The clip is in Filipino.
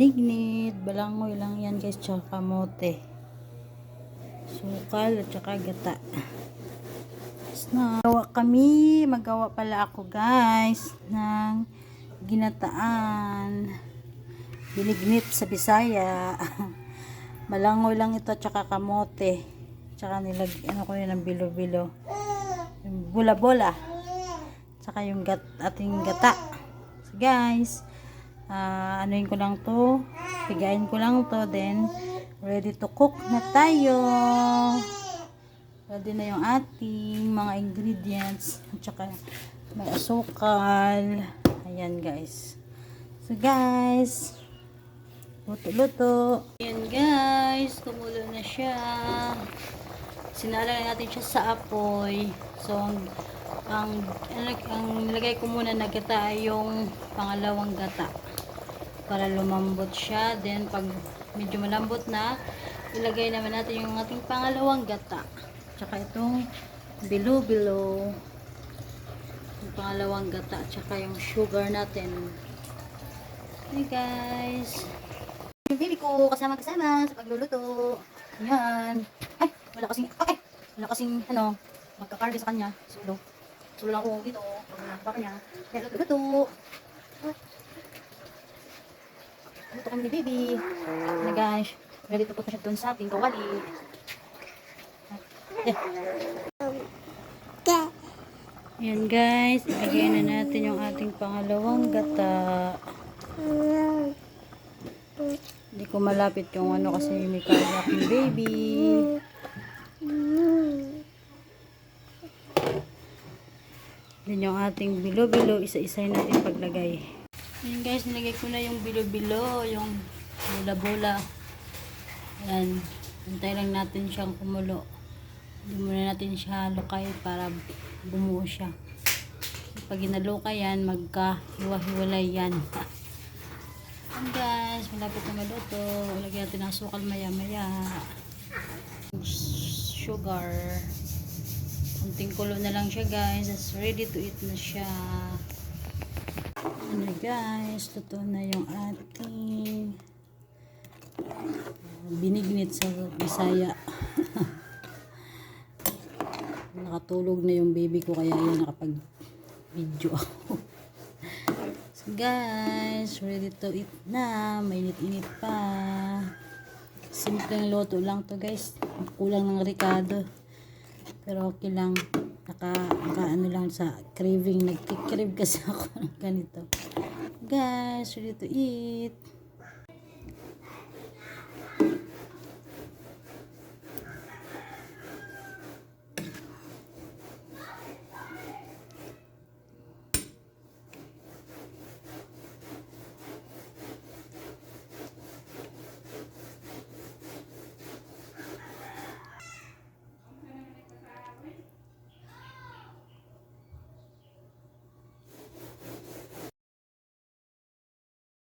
Ignit, balangoy lang yan guys, tsaka kamote. Sukal at tsaka gata. Magawa pala ako guys ng ginataan. Binignit sa Bisaya. Balangoy lang ito at tsaka kamote. Tsaka ano ko yun ng bilo-bilo. Yung bola-bola. Tsaka yung ating gata. So guys, anuin ko lang to, pigain ko lang to, then ready to cook na tayo. Ready na yung ating mga ingredients, at saka may asukal. Ayan guys. So guys, luto-luto. Ayan guys, kumulo na siya. Sinala na natin siya sa apoy. So ang nilagay ko muna na gata ay yung pangalawang gata para lumambot siya. Then pag medyo malambot na, ilagay naman natin yung ating pangalawang gata, tsaka itong bilo-bilo, yung pangalawang gata, tsaka yung sugar natin. Hey guys, yung baby ko kasama sa pagluluto. Ayan. Ay, wala kasing magkakarga sa kanya. Sulo lang ako dito. Baka niya. Kaya luto. Luto kami ni baby. Na guys. Ready to put na siya doon sa ating kawali. Ayan guys. Ilagay na natin yung ating pangalawang gata. Hindi ko malapit yung kasi may kayak yung baby. Then yung ating bilo-bilo, isa-isay natin paglagay. Ayan guys, nilagay ko na yung bilo-bilo, yung bola-bola. Ayan, hintay lang natin siyang kumulo. Hindi muna natin siya lukay para bumuo siya. Pag inalukay yan, magkahiwa-hiwalay yan. Ayan guys, malapit na maluto. Lagyan natin ng sukal maya-maya. Sugar. Kunting kulo na lang siya guys. It's ready to eat na siya. Ano guys, luto na yung ating binignit sa Bisaya. Nakatulog na yung baby ko kaya yun nakapag video ako. So guys, ready to eat na. Mainit-init pa. Simpleng luto lang to guys. Kulang ng ricado. Pero okay lang. Ano lang sa craving. Nagkikrave kasi ako ng ganito. Guys, ready to eat.